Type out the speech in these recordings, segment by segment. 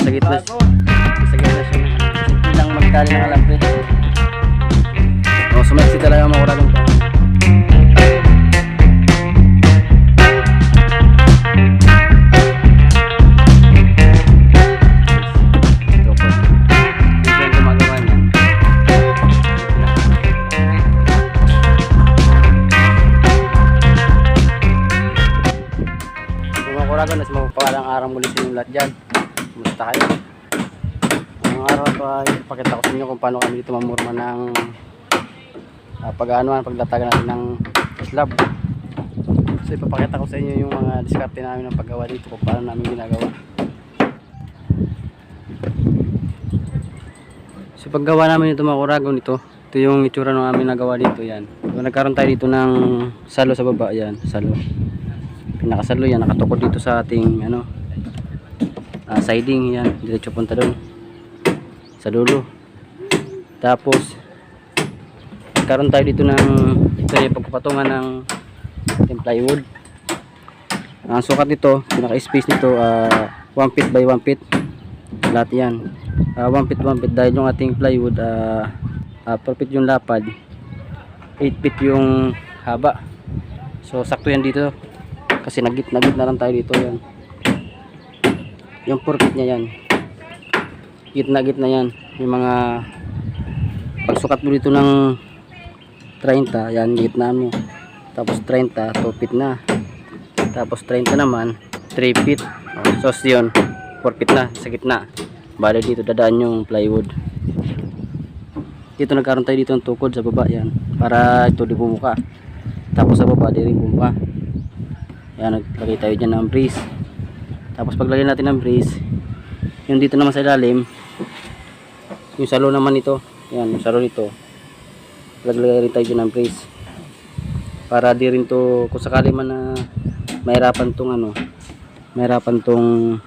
Sa gitna siya. Simple lang magtali ng alambre. Sumaksi talaga mga kuragon pa. Kuragon na mapapalang araw muli sa inyong lahat dyan. Kumusta kayo? Ang araw ito ay ipakita ko sa inyo kung paano kami dito mamurma ng pagdatagan natin ng slab. So ipapakita ko sa inyo yung mga diskarte namin ng paggawa dito kung paano namin ginagawa. So paggawa namin ito mga kuragon, ito yung itsura ng aming nagawa dito. Yan. So, nagkaroon tayo dito ng salo sa baba. Yan, salo. Pinakasalo yan, nakatukod dito sa ating siding. Yan, diretso punta doon sa dulo. Tapos nagkaroon tayo dito ng ito yung pagpapatungan ng plywood. Ang sukat nito, pinaka space nito 1 feet by 1 feet lahat yan. 1 feet dahil yung ating plywood 4 feet yung lapad, 8 feet yung haba. So sakto yan dito kasi nagitna lang tayo dito. Yan yung 4 feet nya yan, gitna yan. Yung mga pagsukat mo dito ng 30, yan gitna mo. Tapos 30, 2 feet na. Tapos 30 naman, 3 feet. So yun, 4 feet na sa gitna. Bale dito dadaan yung plywood. Dito nagkaroon tayo dito ng tukod sa baba. Yan, para ito di bumuka. Tapos sa baba di rin bumuka. Yan, naglagay tayo dyan ng brace. Tapos paglagay natin ng brace, yung dito naman sa ilalim, yung salo naman ito. Yan, yung salo nito, naglagay rin tayo dyan ng brace para di rin to, kung sakali man na mahirapan tong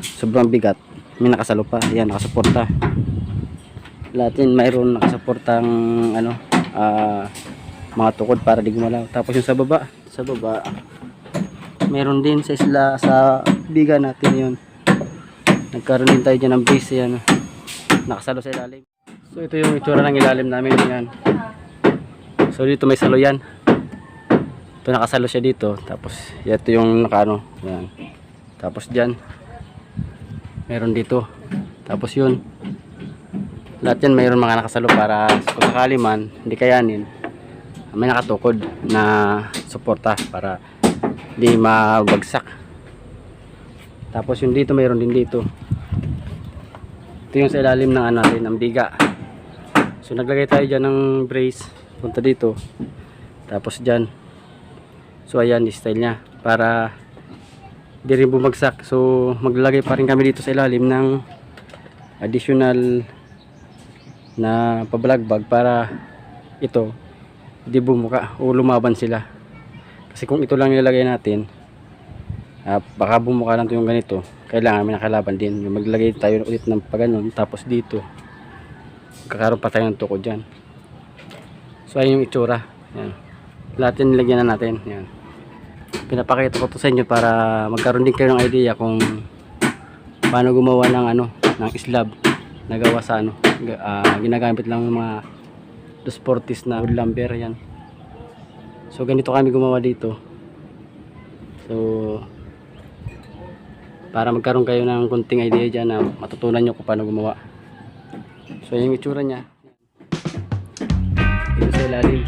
sobrang bigat, may nakasalo pa. Yan, nakasuporta lahat yan, mayroon nakasuportang mga tukod para di gumalaw. Tapos yung sa baba mayroon din sa biga natin. Yun, nagkaroon din tayo dyan ng base. Yan, nakasalo sa ilalim. So ito yung itsura ng ilalim namin. Yan, so dito may salo yan. Ito nakasalo siya dito. Tapos ito yung nakano. Yan, tapos dyan mayroon dito. Tapos yun, lahat yan mayroon mga nakasalo para kung sakali man hindi kayanin, may nakatukod na suporta para di mabagsak. Tapos yung dito mayroon din dito. Ito yung sa ilalim ng natin, ng biga. So naglagay tayo dyan ng brace punta dito. Tapos dyan, so ayan yung style nya para di rin bumagsak. So maglalagay pa rin kami dito sa ilalim ng additional na pabalagbag para ito di bumuka o lumaban sila. Kasi kung ito lang nilalagay natin, baka bumuka lang ito yung ganito. Kailangan may nakalaban din. Yung maglagay tayo ulit ng paganon. Tapos dito kakaroon pa tayo ng tukod dyan. So ayun yung itsura. Yan, lahat yan nilagyan na natin. Yan, pinapakita ko to sa inyo para magkaroon din kayo ng idea kung paano gumawa ng ng slab na gawa sa ginagamit lang ng mga 240s na wood lumber. Yan, so ganito kami gumawa dito. So para magkaroon kayo ng konting idea dyan na matutunan nyo kung paano gumawa. So yung itsura nya dito sa ilalim.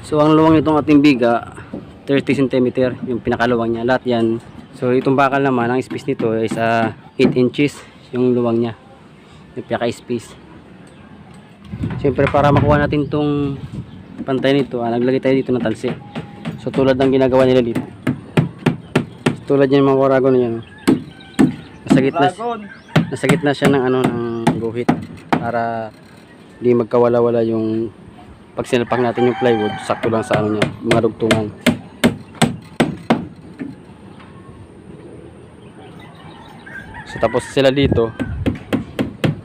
So ang luwang nitong ating biga 30 cm yung pinakaluwang nya, lahat yan. So itong bakal naman, ang space nito is 8 inches yung luwang nya, yung pinaka space. Siyempre para makuha natin tong pantay nito, naglagay tayo dito ng talsi. So tulad ng ginagawa nila dito, tulad yan mga kuragon yan, nasa gitna siya ng ng guhit para di magkawala-wala yung pag sinalpak natin yung plywood, sakto lang sa niya, mga dugtungan. So tapos sila dito,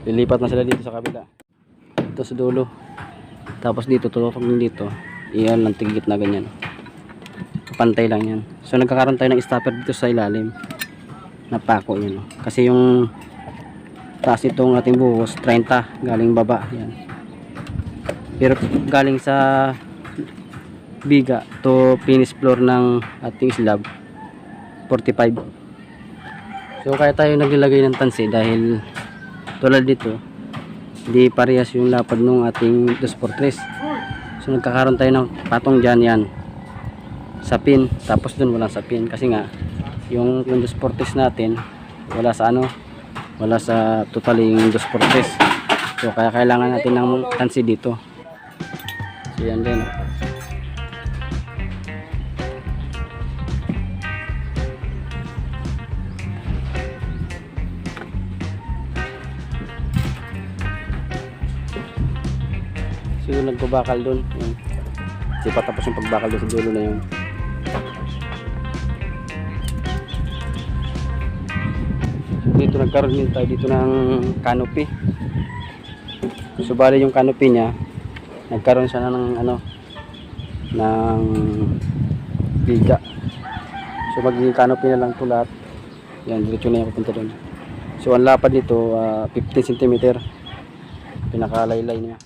lilipat na sila dito sa kabila. dito sa dulo. Tapos dito tututok din dito. Iyan lang tigit na ganyan. Pantay lang yan. So nagkakaroon tayo ng stopper dito sa ilalim. Napako yun. Kasi yung taas itong ating buhos 30 galing baba. Yan. Pero galing sa biga to finish floor ng ating slab 45. So kaya tayo naglalagay ng tansi dahil tulad dito di parehas yung lapad ng ating 2x3. So nagkakaroon tayo ng patong dyan yan sa pin, tapos dun walang sa pin kasi nga yung 2x3 natin wala sa ano, wala sa totally yung 2x3. So kaya kailangan natin ng tansi dito. So yan din. So yung nagbabakal dun, yun. Kasi patapos yung pagbakal dun sa dulo na yun. Dito nagkaroon din tayo dito ng canopy. So bali yung canopy niya nagkaroon siya ng ano, ng biga. So magiging canopy na lang ito lahat. Yan, diretso na yung pupunta doon. So ang lapad nito 15 cm pinakalaylay niya.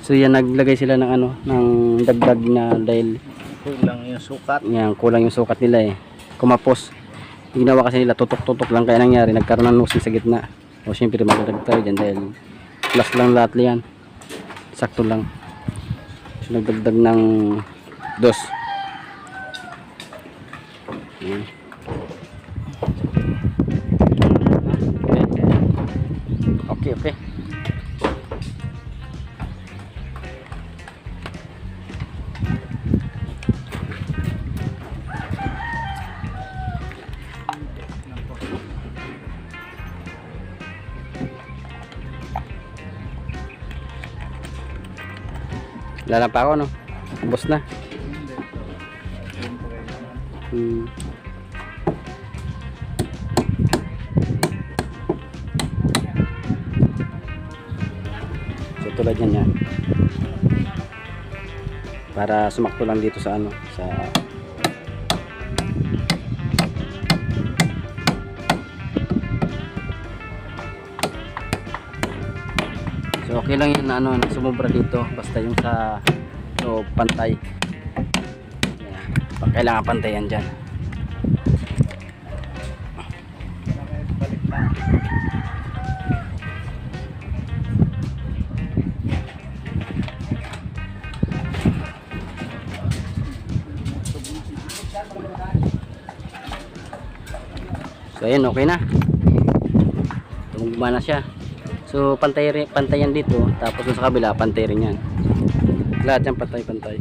So yan, naglagay sila ng ano, ng dagdag na dahil kulang yung sukat. yan, kulang yung sukat nila eh. Kumapos. Ginawa kasi nila tutok-tutok lang, kaya nangyari nagkaroon ng nozzle sa gitna. O syempre magdagdag tayo dyan dahil plus lang lahat yan. Sakto lang. So nagdagdag ng dos. Yan. Okay, okay. Wala pa ako, no? Ubos na. So tulad yan. Para sumakto lang dito sa ano, sa so okay lang yun na ano, sumubra dito basta yung sa so pantay. Yan. Kailangan pantayan dyan. So ayan, okay na. Tumugma na siya. So pantayan dito, tapos sa kabila pantay rin yan. Lahat yan pantay-pantay.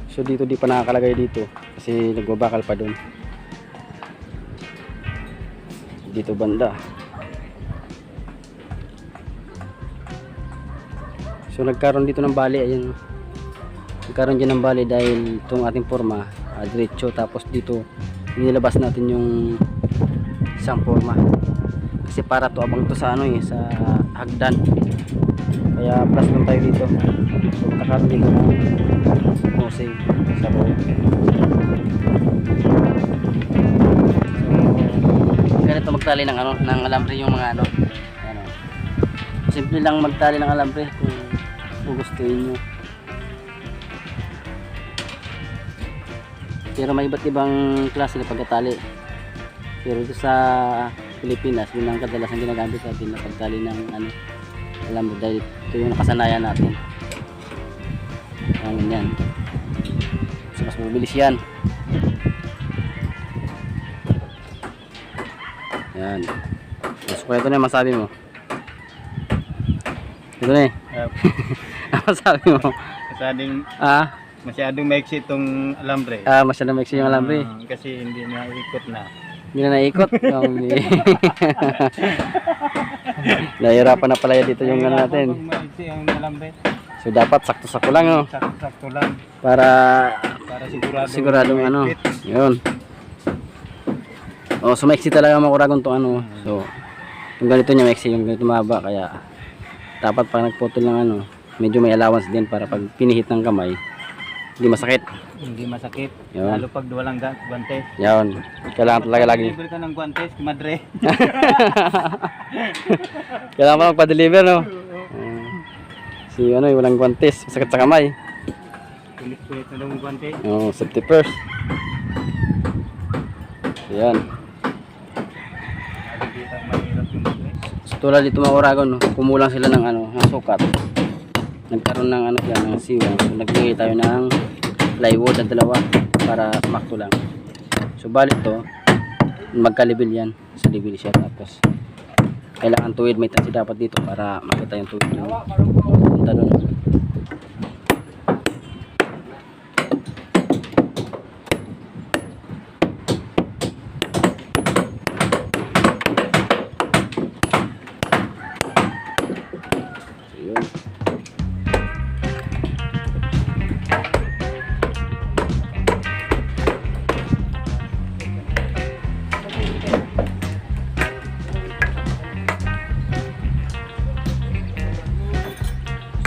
So dito di pa nakakalagay dito kasi nagbabakal pa doon. Dito banda. So nagkaroon dito ng bali, ayan. Nagkaroon dyan ng bali dahil itong ating forma diretso, tapos dito nilabas natin yung isang forma. Kasi para to abang to sa ano eh, sa hagdan. Kaya plus lang tayo dito. So magkakaroon dito ng nosing sa road. So ganito magtali ng ano, ng alambre yung mga ano. Ano. Simple lang magtali ng alambre kung gustuhin nyo. Pero may iba't ibang klase ng pagkatali. Pero ito sa Pilipinas, yun ang kadalasan ginagamit natin na pagtali ng ano, alam mo, dahil ito yung nakasanayan natin. Yan. So, mas mabilis yan. Yan. So, ito na yung masabi mo. Ito na eh. Ano masabi mo? Masyadong maiksi itong alambre. Masyadong maiksi yung alambre. Kasi hindi na ikot na. Hindi na naikot. Nahihirapan na pala dito yung ano natin. Maiksi ang alambre. So dapat sakto-sakto lang, no? Sakto lang. Para Siguradong ano. Yun. Oh, so maiksi talaga mga kuragon to ano. So yung ganito niya maiksi, yung ganito mahaba, kaya dapat pag nagputol ng ano, medyo may allowance din para pag pinihit ng kamay, hindi masakit. Hindi masakit. Yun. Lalo pag walang guantes. Yan. Kailangan talaga lagi. Libre ka ng guantes, madre. Kailangan mo magpa-deliver, no? Si ano, walang guantes, masakit sa kamay. Kulit-kulit na ng guantes. Oh, safety first. Yan. So, tulad dito mga kuragon, no? Kumulang sila ng ano, ng sukat. Nagkaroon ng ano yan, ng siwang. So naglagay tayo ng plywood na dalawa para sumakto lang. So balik to, magka-level yan. Sa level siya, tapos kailangan tuwid, may taxi dapat dito para makita yung tuwid yung punta doon. So yun.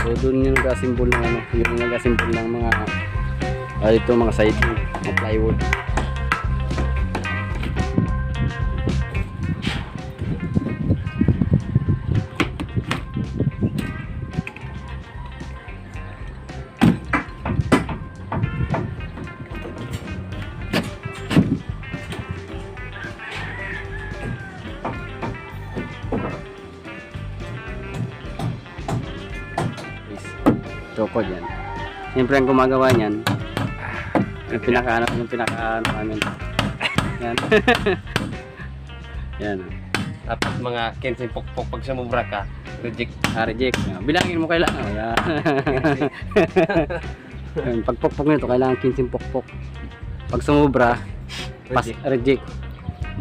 So doon yung nagasimbol ng ano, yung nagasimbol ng mga ito mga siding, mga plywood. Tukod yan. Siyempre ang gumagawa niyan, yung pinaka namin. Yan. Yan. Tapos mga 15 pokpok pag sumubra ka, reject. Reject. Bilangin mo kailangan. Yan. Yan. Pag pokpok nito, kailangan 15 pokpok. Pag sumubra, reject.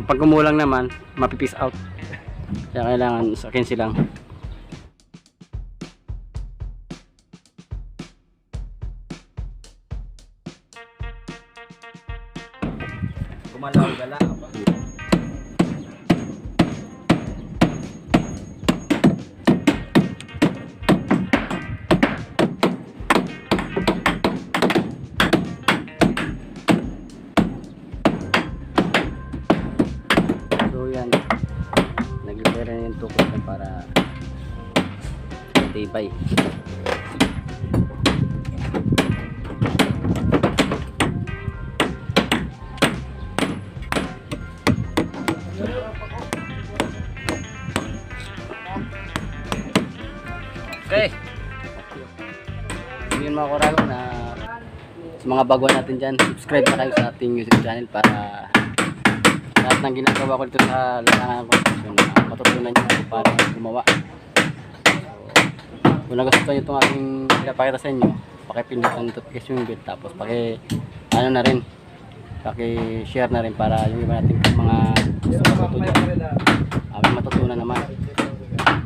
Pag kumulang naman, mapipis out. Kaya kailangan sa 15 lang. Kumalaw-gala ba? So yan, naglagay rin yung tukod para tibay. Okay. Yun mga kuragon, na sa mga bago natin dyan, subscribe na kayo sa ating YouTube channel para lahat ng ginagawa ko dito sa larangan ng construction na matutunan nyo kung paano gumawa. So, kung nagustuhan nyo itong aking pinapakita sa inyo, pakipindot ang notification bell, tapos ano na rin, paki-share na rin para yung iba natin mga gusto matutunan may matutunan naman.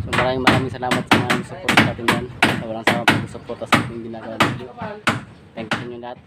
So maraming salamat sa mga support natin yan, sa walang sama pag-support sa ating ginagawa natin. Thank you sa inyo lahat.